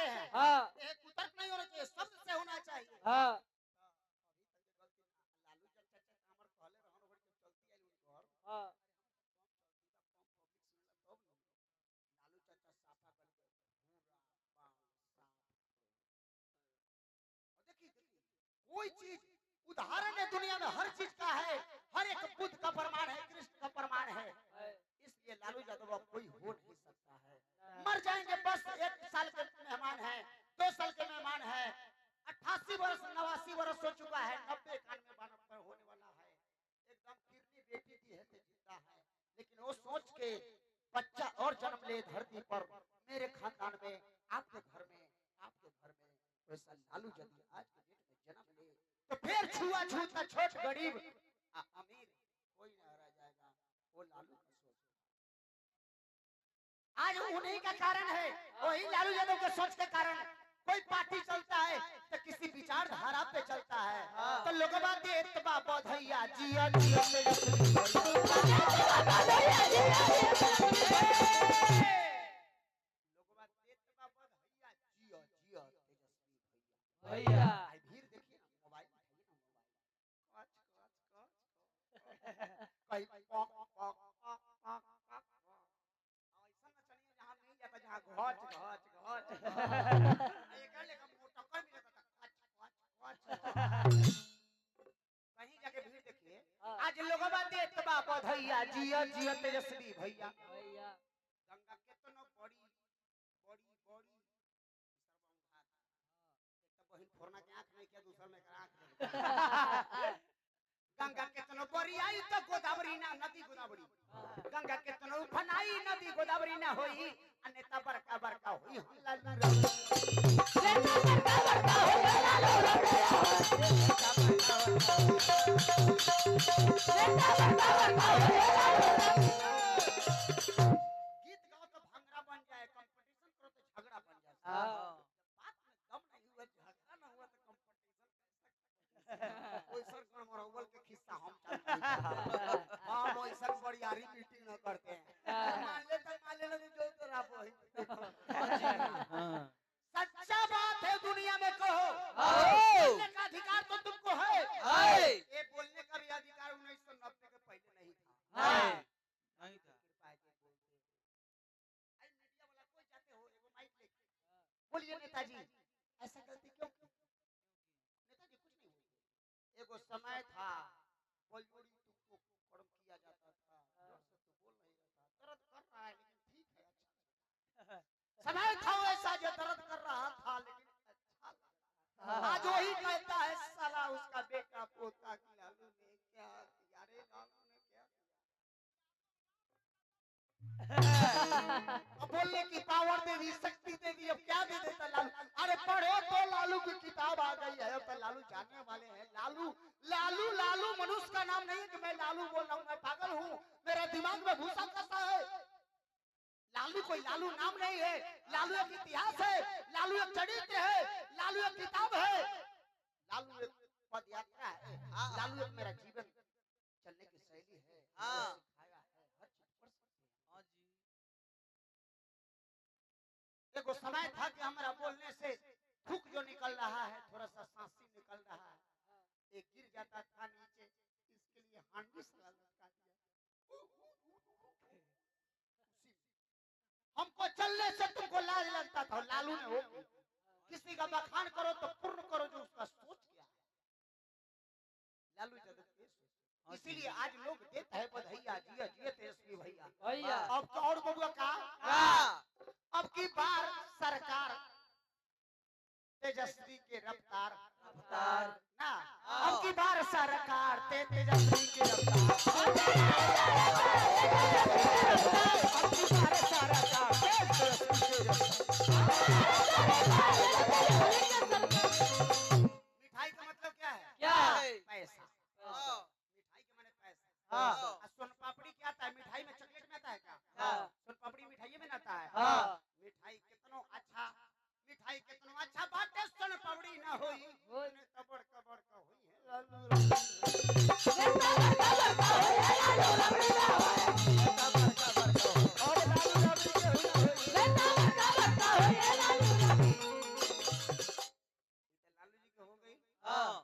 चाहते हैं एक कुतर्क नहीं होना चाहिए, शब्द से होना चाहिए। कोई चीज उदाहरण है दुनिया में, हर चीज का है, हर एक बुद्ध का प्रमाण है, कृष्ण का प्रमाण है। इसलिए लालू यादव कोई हो नहीं सकता है। मर जाएंगे बस, 1 साल के मेहमान है, 2 साल के मेहमान है, 88 वर्ष 89 वर्ष हो चुका है, 90 91 पर होने वाला है, एकदम किरनी बेटी की है जिंदा है। लेकिन वो सोच के बच्चा और जन्म ले धरती पर, मेरे खानदान में, आपके घर में, वैसा लालू यदि आज के डेट में जन्म ले तो फिर छुआछूत का छोट गरीब अमीर कोई ना रह जाएगा। वो लालू का सोच आज उन्हीं का कारण है, वही लालू यादव के सोच के कारण कोई पार्टी चलता है तो किसी विचारधारा पे चलता है। तो लोग बात इतबा बधैया जिया जिया भैया भीड़ देखिए ना, मोबाइल उठाइए ना, मोबाइल कहीं ऐसा ना चलिए जहाँ नहीं जाता, जहाँ घोच एक लेकर मोटा कर मिलता था, कहीं जाके भीड़ देखिए। आज लोगों बात इतबा बधैया जिया जिया तेजस्वी भैया गंगा कितना बड़ी बड़ी बड़ी बहन फोरना के आंख नहीं किया, दूसरा में आंख गंगा कितना बड़ी आई तो गोदावरी ना नदी गोदावरी, गंगा कितना उफनाई नदी गोदावरी ना होई, नेता बड़का बड़का होई लालू नेता बड़का बड़का होई लालू गीत गाओ तो भंगड़ा बन जाए, कंपटीशन करो तो झगड़ा बन जाए। बात में दम नहीं हुआ, झगड़ा ना हुआ तो कंपटीशन कोई सर गणमरौल के खिस्सा हम चाहते हैं। हम ऐसा बड़ियारी मीटिंग न करते हैं, मान ले जो तो आप वही सच्चा बात है दुनिया में कहो, बोलने का अधिकार तो तुमको है। ये बोलने का भी अधिकार 1990 के पहले नहीं था, नहीं था। मीडिया वाला कोई जाते हो एगो माइक लेके बोलिए नेताजी ऐसा गलती क्यों, नेताजी कुछ नहीं बोलते। एगो समय था बलजोड़ी तुमको कर्म किया जाता था, जोर से तो बोल नहीं रहा था, दर्द कर रहा है लेकिन ठीक है, अच्छा समय था ऐसा जो दर्द कर रहा था लेकिन अच्छा लगा। आज वही कहता है साला उसका बेटा पोता कि लालू ने क्या किया, रे लालू ने क्या अब बोलने की पावर दे दी, शक्ति दे दी, अब क्या दे देता लालू। अरे पढ़ो तो लालू की किताब आ गई है, तो लालू जानने वाले हैं। लालू लालू लालू मनुष्य का नाम नहीं है कि मैं लालू बोल रहा हूँ, मैं पागल हूँ, मेरे दिमाग में भूसा कैसा है। लालू कोई लालू नाम नहीं है, लालू एक इतिहास है, लालू एक चरित्र है, लालू एक किताब है, लालू एक पद यात्रा है, लालू एक मेरा जीवन चलने की शैली है। देखो समय था कि हमारा बोलने से थूक जो निकल रहा है, थोड़ा सा सांसी निकल रहा है, एक गिर जाता था नीचे, इसके लिए हांडी सला लटका दिया। हमको चलने से तुमको लाज लगता था, लालू ने हो किसी का बखान करो तो पूर्ण करो जो उसका सोच क्या है। लालू यादव इसीलिए आज लोग देते हैं बधाइया जिया जिया तेजस्वी भैया। अब तो और बबुआ का अब की बार सरकार तेजस्वी के रफ्तार ना, अब की बार सरकार तेजस्वी के रफ्तार, अब की बार सरकार मिठाई का मतलब क्या है, पैसा। मिठाई के माने पैसा। सोन पापड़ी क्या आता है, मिठाई में चॉकलेट में आता है क्या, सोन पापड़ी मिठाई में आता है। मिठाई कितनो अच्छा बात है, सोन पापड़ी ना होई तबड़ कबड़ का होई है लालू हाँ